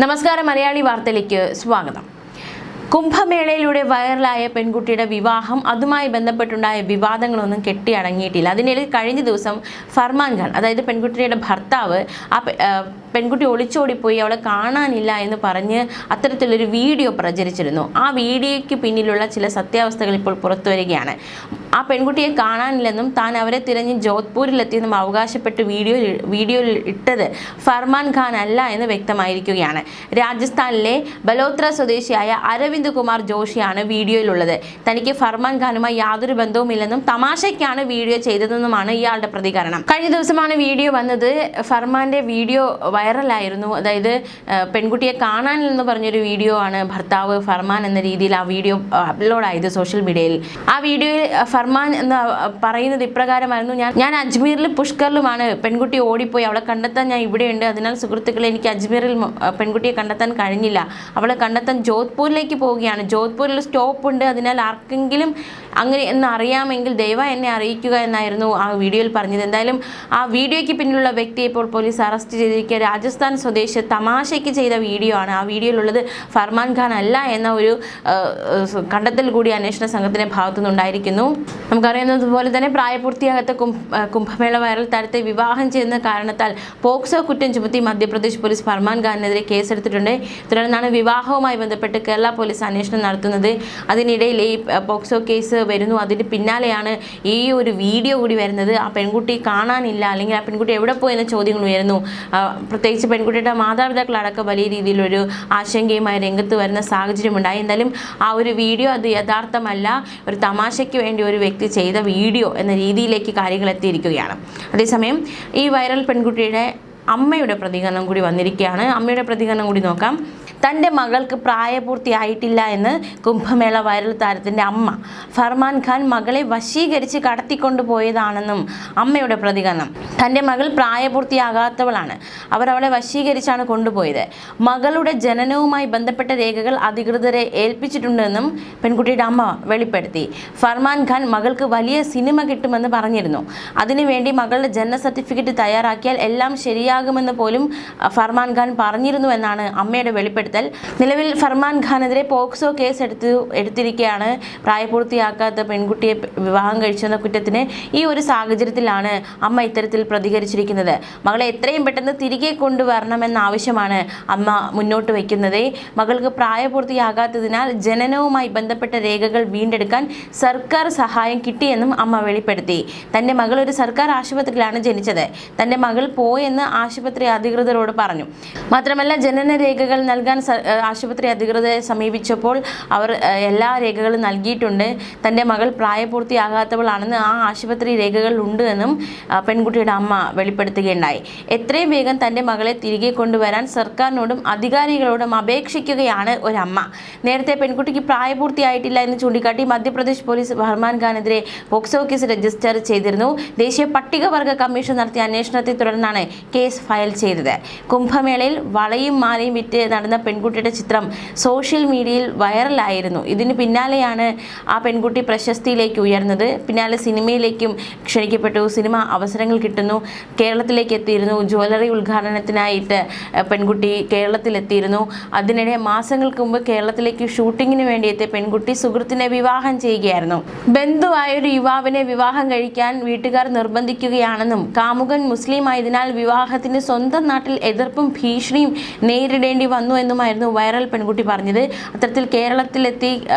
നമസ്കാരം, മലയാളി വാർത്തയിലേക്ക് സ്വാഗതം. കുംഭമേളയിലൂടെ വൈറലായ പെൺകുട്ടിയുടെ വിവാഹം, അതുമായി ബന്ധപ്പെട്ടുണ്ടായ വിവാദങ്ങളൊന്നും കെട്ടിയടങ്ങിയിട്ടില്ല. അതിനിടയിൽ കഴിഞ്ഞ ദിവസം ഫർമാൻ ഖാൻ, അതായത് പെൺകുട്ടിയുടെ ഭർത്താവ്, പെൺകുട്ടി ഒളിച്ചോടിപ്പോയി, അവളെ കാണാനില്ല എന്ന് പറഞ്ഞ് അത്തരത്തിലൊരു വീഡിയോ പ്രചരിച്ചിരുന്നു. ആ വീഡിയോയ്ക്ക് പിന്നിലുള്ള ചില സത്യാവസ്ഥകൾ ഇപ്പോൾ പുറത്തു വരികയാണ്. ആ പെൺകുട്ടിയെ കാണാനില്ലെന്നും താൻ അവരെ തിരഞ്ഞ് ജോധ്പൂരിലെത്തിയെന്നും അവകാശപ്പെട്ട് വീഡിയോയിൽ ഇട്ടത് ഫർമാൻ ഖാൻ അല്ല എന്ന് വ്യക്തമായിരിക്കുകയാണ്. രാജസ്ഥാനിലെ ബലോത്ര സ്വദേശിയായ അരവിന്ദ് കുമാർ ജോഷിയാണ് വീഡിയോയിലുള്ളത്. തനിക്ക് ഫർമാൻ ഖാനുമായി യാതൊരു ബന്ധവുമില്ലെന്നും തമാശയ്ക്കാണ് വീഡിയോ ചെയ്തതെന്നുമാണ് ഇയാളുടെ പ്രതികരണം. കഴിഞ്ഞ ദിവസമാണ് വീഡിയോ വന്നത്. ഫർമാന്റെ വീഡിയോ വൈറലായിരുന്നു. അതായത് പെൺകുട്ടിയെ കാണാനില്ലെന്ന് പറഞ്ഞൊരു വീഡിയോ ആണ് ഭർത്താവ് ഫർമാൻ എന്ന രീതിയിൽ ആ വീഡിയോ അപ്ലോഡായത് സോഷ്യൽ മീഡിയയിൽ. ആ വീഡിയോയിൽ ഫർമാൻ എന്ന് പറയുന്നത് ഇപ്രകാരമായിരുന്നു: ഞാൻ അജ്മീറിൽ പുഷ്കറിലുമാണ്. പെൺകുട്ടി ഓടിപ്പോയി, അവളെ കണ്ടെത്താൻ ഞാൻ ഇവിടെയുണ്ട്. അതിനാൽ സുഹൃത്തുക്കളെ, എനിക്ക് അജ്മീറിൽ പെൺകുട്ടിയെ കണ്ടെത്താൻ കഴിഞ്ഞില്ല. അവളെ കണ്ടെത്താൻ ജോധ്പൂരിലേക്ക് പോവുകയാണ്. ജോധ്പൂരിൽ സ്റ്റോപ്പ് ഉണ്ട്. അതിനാൽ ആർക്കെങ്കിലും അങ്ങനെ എന്ന് അറിയാമെങ്കിൽ ദയവായി എന്നെ അറിയിക്കുക എന്നായിരുന്നു ആ വീഡിയോയിൽ പറഞ്ഞത്. എന്തായാലും ആ വീഡിയോയ്ക്ക് പിന്നിലുള്ള വ്യക്തിയെ ഇപ്പോൾ പോലീസ് അറസ്റ്റ് ചെയ്തിരിക്കുക. രാജസ്ഥാൻ സ്വദേശി തമാശയ്ക്ക് ചെയ്ത വീഡിയോ ആണ്. ആ വീഡിയോയിലുള്ളത് ഫർമാൻ ഖാൻ അല്ല എന്ന ഒരു കണ്ടെത്തൽ കൂടി അന്വേഷണ സംഘത്തിന്റെ ഭാഗത്തുനിന്നുണ്ടായിരിക്കുന്നു. നമുക്കറിയുന്നത് പോലെ തന്നെ പ്രായപൂർത്തിയാകാത്ത കുംഭമേള വൈറൽ താരത്തെ വിവാഹം ചെയ്യുന്ന കാരണത്താൽ പോക്സോ കുറ്റം ചുമത്തി മധ്യപ്രദേശ് പോലീസ് ഫർമാൻ ഖാനെതിരെ കേസെടുത്തിട്ടുണ്ട്. തുടർന്നാണ് വിവാഹവുമായി ബന്ധപ്പെട്ട് കേരള പോലീസ് അന്വേഷണം നടത്തുന്നത്. അതിനിടയിൽ ഈ പോക്സോ കേസ് വരുന്നു. അതിന് പിന്നാലെയാണ് ഈ ഒരു വീഡിയോ കൂടി വരുന്നത്. ആ പെൺകുട്ടി കാണാനില്ല, അല്ലെങ്കിൽ ആ പെൺകുട്ടി എവിടെ പോയി എന്ന ചോദ്യങ്ങൾ ഉയരുന്നു. പ്രത്യേകിച്ച് പെൺകുട്ടിയുടെ മാതാപിതാക്കളടക്കം വലിയ രീതിയിലൊരു ആശങ്കയുമായി രംഗത്ത് വരുന്ന സാഹചര്യമുണ്ടായി. എന്തായാലും ആ ഒരു വീഡിയോ അത് യഥാർത്ഥമല്ല, ഒരു തമാശയ്ക്ക് വേണ്ടി ഒരു വ്യക്തി ചെയ്ത വീഡിയോ എന്ന രീതിയിലേക്ക് കാര്യങ്ങൾ എത്തിയിരിക്കുകയാണ്. അതേസമയം ഈ വൈറൽ പെൺകുട്ടിയുടെ അമ്മയുടെ പ്രതികരണം കൂടി വന്നിരിക്കുകയാണ്. അമ്മയുടെ പ്രതികരണം കൂടി നോക്കാം. തൻ്റെ മകൾക്ക് പ്രായപൂർത്തിയായിട്ടില്ല എന്ന് കുംഭമേള വൈറൽ താരത്തിൻ്റെ അമ്മ. ഫർമാൻ ഖാൻ മകളെ വശീകരിച്ച് കടത്തിക്കൊണ്ടുപോയതാണെന്നും അമ്മയുടെ പ്രതികരണം. തൻ്റെ മകൾ പ്രായപൂർത്തിയാകാത്തവളാണ്, അവർ അവളെ വശീകരിച്ചാണ് കൊണ്ടുപോയത്. മകളുടെ ജനനവുമായി ബന്ധപ്പെട്ട രേഖകൾ അധികൃതരെ ഏൽപ്പിച്ചിട്ടുണ്ടെന്നും പെൺകുട്ടിയുടെ അമ്മ വെളിപ്പെടുത്തി. ഫർമാൻ ഖാൻ മകൾക്ക് വലിയ സിനിമ കിട്ടുമെന്ന് പറഞ്ഞിരുന്നു. അതിനുവേണ്ടി മകളുടെ ജനന സർട്ടിഫിക്കറ്റ് തയ്യാറാക്കിയാൽ എല്ലാം ശരിയാകുമെന്ന് പോലും ഫർമാൻ ഖാൻ പറഞ്ഞിരുന്നു എന്നാണ് അമ്മയുടെ വെളിപ്പെടുത്തൽ. നിലവിൽ ഫർമാൻ ഖാനെതിരെ പോക്സോ കേസ് എടുത്തിരിക്കുകയാണ്. പ്രായപൂർത്തിയാക്കാത്ത പെൺകുട്ടിയെ വിവാഹം കഴിച്ചെന്ന കുറ്റത്തിന് ഈ ഒരു സാഹചര്യത്തിലാണ് അമ്മ ഇത്തരത്തിൽ പ്രതികരിച്ചിരിക്കുന്നത്. മകളെ എത്രയും പെട്ടെന്ന് തിരികെ കൊണ്ടുവരണമെന്ന ആവശ്യമാണ് അമ്മ മുന്നോട്ട് വയ്ക്കുന്നത്. മകൾക്ക് പ്രായപൂർത്തിയാകാത്തതിനാൽ ജനനവുമായി ബന്ധപ്പെട്ട രേഖകൾ വീണ്ടെടുക്കാൻ സർക്കാർ സഹായം കിട്ടിയെന്നും അമ്മ വെളിപ്പെടുത്തി. തൻ്റെ മകൾ ഒരു സർക്കാർ ആശുപത്രിയിലാണ് ജനിച്ചത്. തൻ്റെ മകൾ പോയെന്ന് ആശുപത്രി അധികൃതരോട് പറഞ്ഞു. മാത്രമല്ല, ജനന രേഖകൾ നൽകാൻ ആശുപത്രി അധികൃതരെ സമീപിച്ചപ്പോൾ അവർ എല്ലാ രേഖകളും നൽകിയിട്ടുണ്ട്. തൻ്റെ മകൾ പ്രായപൂർത്തിയാകാത്തവളാണെന്ന് ആ ആശുപത്രി രേഖകൾ ഉണ്ട് എന്നും പെൺകുട്ടിയുടെ അമ്മ വെളിപ്പെടുത്തുകയുണ്ടായി. എത്രയും വേഗം തൻ്റെ മകളെ തിരികെ കൊണ്ടുവരാൻ സർക്കാരിനോടും അധികാരികളോടും അപേക്ഷിക്കുകയാണ് ഒരമ്മ. നേരത്തെ പെൺകുട്ടിക്ക് പ്രായപൂർത്തിയായിട്ടില്ല എന്ന് ചൂണ്ടിക്കാട്ടി മധ്യപ്രദേശ് പോലീസ് ഫർമാൻ ഖാനെതിരെ പോക്സോ കേസ് രജിസ്റ്റർ ചെയ്തിരുന്നു. ദേശീയ പട്ടികവർഗ കമ്മീഷൻ നടത്തിയ അന്വേഷണത്തെ തുടർന്നാണ് കേസ് ഫയൽ ചെയ്തത്. കുംഭമേളയിൽ വളയും മാലയും വിറ്റ് നടന്ന പെൺകുട്ടിയുടെ ചിത്രം സോഷ്യൽ മീഡിയയിൽ വൈറലായിരുന്നു. ഇതിന് പിന്നാലെയാണ് ആ പെൺകുട്ടി പ്രശസ്തിയിലേക്ക് ഉയർന്നത്. പിന്നാലെ സിനിമയിലേക്കും ക്ഷണിക്കപ്പെട്ടു. സിനിമ അവസരങ്ങൾ കിട്ടുന്നു. കേരളത്തിലേക്ക് എത്തിയിരുന്നു. ജ്വല്ലറി ഉദ്ഘാടനത്തിനായിട്ട് പെൺകുട്ടി കേരളത്തിലെത്തിയിരുന്നു. അതിനിടെ മാസങ്ങൾക്ക് മുമ്പ് കേരളത്തിലേക്ക് ഷൂട്ടിങ്ങിന് വേണ്ടി എത്തിയ പെൺകുട്ടി സുഹൃത്തിനെ വിവാഹം ചെയ്യുകയായിരുന്നു. ബന്ധുവായൊരു യുവാവിനെ വിവാഹം കഴിക്കാൻ വീട്ടുകാർ നിർബന്ധിക്കുകയാണെന്നും കാമുകൻ മുസ്ലിം ആയതിനാൽ വിവാഹത്തിന് സ്വന്തം നാട്ടിൽ എതിർപ്പും ഭീഷണിയും നേരിടേണ്ടി വന്നു എന്നുമായിരുന്നു വൈറൽ പെൺകുട്ടി പറഞ്ഞത്. അത്തരത്തിൽ കേരളത്തിലെത്തി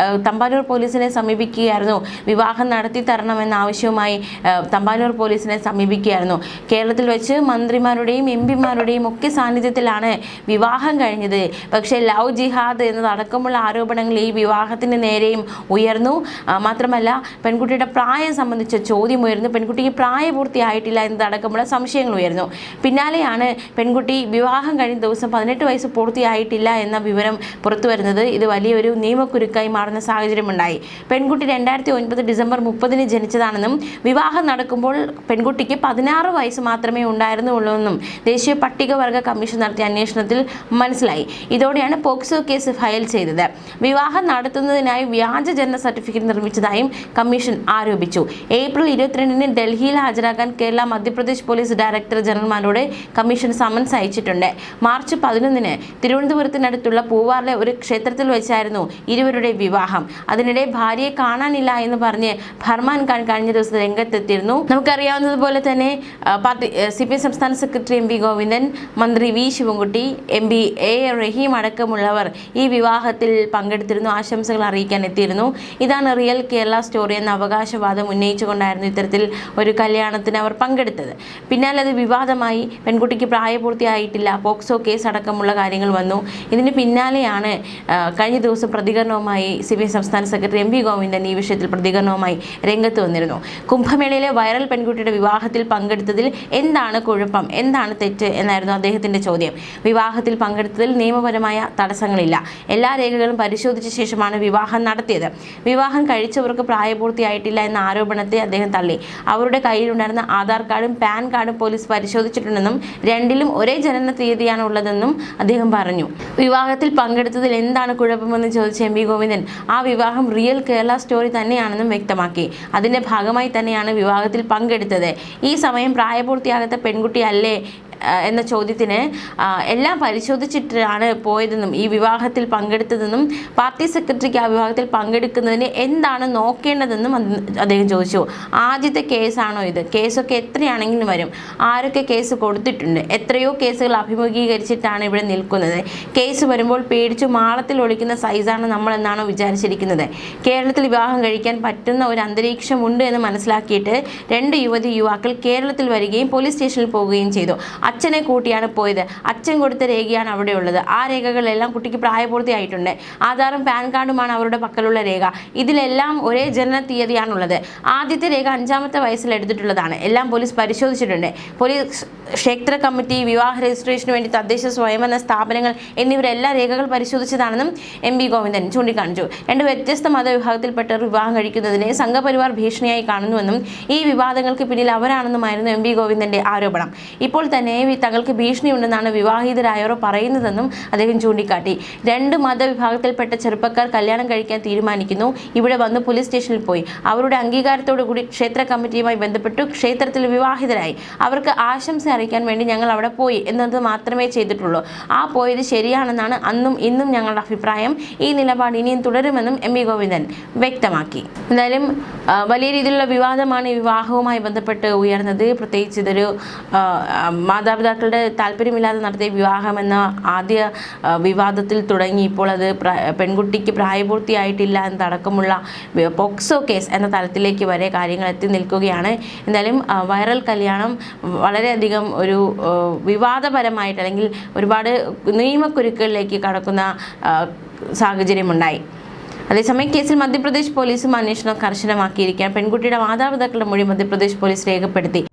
തമ്പാനൂർ പോലീസിനെ സമീപിക്കുകയായിരുന്നു. വിവാഹം നടത്തി തരണമെന്ന ആവശ്യവുമായി തമ്പാനൂർ പോലീസിനെ സമീപിക്കുകയായിരുന്നു. കേരളത്തിൽ വെച്ച് മന്ത്രിമാരുടെയും എംപിമാരുടെയും ഒക്കെ സാന്നിധ്യത്തിലാണ് വിവാഹം കഴിഞ്ഞത്. പക്ഷേ ലവ് ജിഹാദ് എന്നതടക്കമുള്ള ആരോപണങ്ങൾ ഈ വിവാഹത്തിന് നേരെയും ഉയർന്നു. മാത്രമല്ല, പെൺകുട്ടിയുടെ പ്രായം സംബന്ധിച്ച ചോദ്യം ഉയർന്നു. പെൺകുട്ടിക്ക് പ്രായപൂർത്തിയായിട്ടില്ല എന്നതടക്കമുള്ള സംശയങ്ങൾ ഉയർന്നു. പിന്നാലെയാണ് പെൺകുട്ടി വിവാഹം കഴിഞ്ഞ ദിവസം 18 വയസ്സ് പൂർത്തിയായിട്ടില്ല എന്ന വിവരം പുറത്തു വരുന്നത്. ഇത് വലിയൊരു നിയമക്കുരുക്കായി മാറുന്ന സാഹചര്യമുണ്ടായി. പെൺകുട്ടി 2009 ഡിസംബർ 30 ജനിച്ചതാണെന്നും വിവാഹം നടക്കുമ്പോൾ പെൺകുട്ടിക്ക് 16 വയസ്സ് മാത്രമേ ഉണ്ടായിരുന്നുള്ളൂവെന്നും ദേശീയ പട്ടികവർഗ കമ്മീഷൻ നടത്തിയ അന്വേഷണത്തിൽ മനസ്സിലായി. ഇതോടെയാണ് പോക്സോ കേസ് ഫയൽ ചെയ്തത്. വിവാഹം നടത്തുന്നതിനായി വ്യാജ ജനന സർട്ടിഫിക്കറ്റ് നിർമ്മിച്ചതായും കമ്മീഷൻ ആരോപിച്ചു. ഏപ്രിൽ 22 ഡൽഹിയിൽ ഹാജരാക്കാൻ കേരള മധ്യപ്രദേശ് പോലീസ് ഡയറക്ടർ ജനറൽമാരോട് കമ്മീഷൻ സമൻസ് അയച്ചിട്ടുണ്ട്. മാർച്ച് 11 തിരുവനന്തപുരത്ത് നഗരത്തിനടുത്തുള്ള പൂവാറിലെ ഒരു ക്ഷേത്രത്തിൽ വെച്ചായിരുന്നു ഇരുവരുടെ വിവാഹം. അതിനിടെ ഭാര്യയെ കാണാനില്ല എന്ന് പറഞ്ഞ് ഫർമാൻ ഖാൻ കഴിഞ്ഞ ദിവസം രംഗത്തെത്തിയിരുന്നു. നമുക്കറിയാവുന്നതുപോലെ തന്നെ CPM സംസ്ഥാന സെക്രട്ടറി MP ഗോവിന്ദൻ, മന്ത്രി V ശിവൻകുട്ടി, MP A റഹീം അടക്കമുള്ളവർ ഈ വിവാഹത്തിൽ പങ്കെടുത്തിരുന്നു, ആശംസകൾ അറിയിക്കാൻ എത്തിയിരുന്നു. ഇതാണ് റിയൽ കേരള സ്റ്റോറി എന്ന അവകാശവാദം ഉന്നയിച്ചുകൊണ്ടായിരുന്നു ഇത്തരത്തിൽ ഒരു കല്യാണത്തിന് അവർ പങ്കെടുത്തത്. പിന്നാലെ അത് വിവാദമായി. പെൺകുട്ടിക്ക് പ്രായപൂർത്തിയായിട്ടില്ല, പോക്സോ കേസ് അടക്കമുള്ള കാര്യങ്ങൾ വന്നു. ഇതിന് പിന്നാലെയാണ് കഴിഞ്ഞ ദിവസം പ്രതികരണവുമായി CPM സംസ്ഥാന സെക്രട്ടറി MP ഗോവിന്ദൻ ഈ വിഷയത്തിൽ പ്രതികരണവുമായി രംഗത്ത് വന്നിരുന്നു. കുംഭമേളയിലെ വൈറൽ പെൺകുട്ടിയുടെ വിവാഹത്തിൽ പങ്കെടുത്തതിൽ എന്താണ് കുഴപ്പം, എന്താണ് തെറ്റ് എന്നായിരുന്നു അദ്ദേഹത്തിന്റെ ചോദ്യം. വിവാഹത്തിൽ പങ്കെടുത്തതിൽ നിയമപരമായ തടസ്സങ്ങളില്ല. എല്ലാ രേഖകളും പരിശോധിച്ച ശേഷമാണ് വിവാഹം നടത്തിയത്. വിവാഹം കഴിച്ചവർക്ക് പ്രായപൂർത്തിയായിട്ടില്ല എന്ന ആരോപണത്തെ അദ്ദേഹം തള്ളി. അവരുടെ കയ്യിലുണ്ടായിരുന്ന ആധാർ കാർഡും പാൻ കാർഡും പോലീസ് പരിശോധിച്ചിട്ടുണ്ടെന്നും രണ്ടിലും ഒരേ ജനന തീയതിയാണ് ഉള്ളതെന്നും അദ്ദേഹം പറഞ്ഞു. വിവാഹത്തിൽ പങ്കെടുത്തതിൽ എന്താണ് കുഴപ്പമെന്ന് ചോദിച്ച MP ഗോവിന്ദൻ ആ വിവാഹം റിയൽ കേരള സ്റ്റോറി തന്നെയാണെന്നും വ്യക്തമാക്കി. അതിന്റെ ഭാഗമായി തന്നെയാണ് വിവാഹത്തിൽ പങ്കെടുത്തത്. ഈ സമയം പ്രായപൂർത്തിയാകാത്ത പെൺകുട്ടിയല്ലേ എന്ന ചോദ്യത്തിന് എല്ലാം പരിശോധിച്ചിട്ടാണ് പോയതെന്നും ഈ വിവാഹത്തിൽ പങ്കെടുത്തതെന്നും പാർട്ടി സെക്രട്ടറിക്ക് ആ വിവാഹത്തിൽ പങ്കെടുക്കുന്നതിന് എന്താണ് നോക്കേണ്ടതെന്നും അദ്ദേഹം ചോദിച്ചു. ആദ്യത്തെ കേസാണോ ഇത്? കേസൊക്കെ എത്രയാണെങ്കിലും വരും. ആരൊക്കെ കേസ് കൊടുത്തിട്ടുണ്ട്? എത്രയോ കേസുകൾ അഭിമുഖീകരിച്ചിട്ടാണ് ഇവിടെ നിൽക്കുന്നത്. കേസ് വരുമ്പോൾ പേടിച്ചു മാളത്തിൽ ഒളിക്കുന്ന സൈസാണ് നമ്മളെന്നാണോ വിചാരിച്ചിരിക്കുന്നത്? കേരളത്തിൽ വിവാഹം കഴിക്കാൻ പറ്റുന്ന ഒരു അന്തരീക്ഷമുണ്ട് എന്ന് മനസ്സിലാക്കിയിട്ട് 2 യുവാക്കൾ കേരളത്തിൽ വരികയും പോലീസ് സ്റ്റേഷനിൽ പോവുകയും ചെയ്തു. അച്ഛനെ കൂട്ടിയാണ് പോയത്. അച്ഛൻ കൊടുത്ത രേഖയാണ് അവിടെ ഉള്ളത്. ആ രേഖകളെല്ലാം കുട്ടിക്ക് പ്രായപൂർത്തിയായിട്ടുണ്ട്. ആധാറും പാൻ കാർഡുമാണ് അവരുടെ പക്കലുള്ള രേഖ. ഇതിലെല്ലാം ഒരേ ജനന തീയതിയാണുള്ളത്. ആദ്യത്തെ രേഖ 5ാമത്തെ വയസ്സിൽ എടുത്തിട്ടുള്ളതാണ്. എല്ലാം പോലീസ് പരിശോധിച്ചിട്ടുണ്ട്. പോലീസ്, ക്ഷേത്ര കമ്മിറ്റി, വിവാഹ രജിസ്ട്രേഷന് വേണ്ടി തദ്ദേശ സ്വയംഭരണ സ്ഥാപനങ്ങൾ എന്നിവരെല്ലാം രേഖകൾ പരിശോധിച്ചതാണെന്നും MP ഗോവിന്ദൻ ചൂണ്ടിക്കാണിച്ചു. 2 വ്യത്യസ്ത മതവിഭാഗത്തിൽപ്പെട്ടവർ വിവാഹം കഴിക്കുന്നതിനെ സംഘപരിവാർ ഭീഷണിയായി കാണുന്നുവെന്നും ഈ വിവാദങ്ങൾക്ക് പിന്നിൽ അവരാണെന്നുമായിരുന്നു MP ഗോവിന്ദന്റെ ആരോപണം. ഇപ്പോൾ തന്നെ തങ്ങൾക്ക് ഭീഷണിയുണ്ടെന്നാണ് വിവാഹിതരായവർ പറയുന്നതെന്നും അദ്ദേഹം ചൂണ്ടിക്കാട്ടി. 2 മതവിഭാഗത്തിൽപ്പെട്ട ചെറുപ്പക്കാർ കല്യാണം കഴിക്കാൻ തീരുമാനിക്കുന്നു. ഇവിടെ വന്ന് പോലീസ് സ്റ്റേഷനിൽ പോയി. അവരുടെ അംഗീകാരത്തോടു കൂടി ക്ഷേത്ര കമ്മിറ്റിയുമായി ബന്ധപ്പെട്ടു ക്ഷേത്രത്തിൽ വിവാഹിതരായി. അവർക്ക് ആശംസ അറിയിക്കാൻ വേണ്ടി ഞങ്ങൾ അവിടെ പോയി എന്നത് മാത്രമേ ചെയ്തിട്ടുള്ളൂ. ആ പോയത് ശരിയാണെന്നാണ് അന്നും ഇന്നും ഞങ്ങളുടെ അഭിപ്രായം. ഈ നിലപാട് ഇനിയും തുടരുമെന്നും MP ഗോവിന്ദൻ വ്യക്തമാക്കി. എന്തായാലും വലിയ രീതിയിലുള്ള വിവാദമാണ് ഈ വിവാഹവുമായി ബന്ധപ്പെട്ട് ഉയർന്നത്. പ്രത്യേകിച്ച് ഇതൊരു മാതാപിതാക്കളുടെ താല്പര്യമില്ലാതെ നടത്തിയ വിവാഹമെന്ന ആദ്യ വിവാദത്തിൽ തുടങ്ങി ഇപ്പോൾ അത് പെൺകുട്ടിക്ക് പ്രായപൂർത്തിയായിട്ടില്ല എന്നതടക്കമുള്ള പോക്സോ കേസ് എന്ന തലത്തിലേക്ക് വരെ കാര്യങ്ങൾ എത്തി നിൽക്കുകയാണ്. എന്തായാലും വൈറൽ കല്യാണം വളരെയധികം ഒരു വിവാദപരമായിട്ട് അല്ലെങ്കിൽ ഒരുപാട് നിയമക്കുരുക്കുകളിലേക്ക് കടക്കുന്ന സാഹചര്യമുണ്ടായി. അതേസമയം കേസിൽ മധ്യപ്രദേശ് പോലീസും അന്വേഷണം കർശനമാക്കിയിരിക്കുകയാണ്. പെൺകുട്ടിയുടെ മാതാപിതാക്കളുടെ മൊഴി മധ്യപ്രദേശ് പോലീസ് രേഖപ്പെടുത്തി.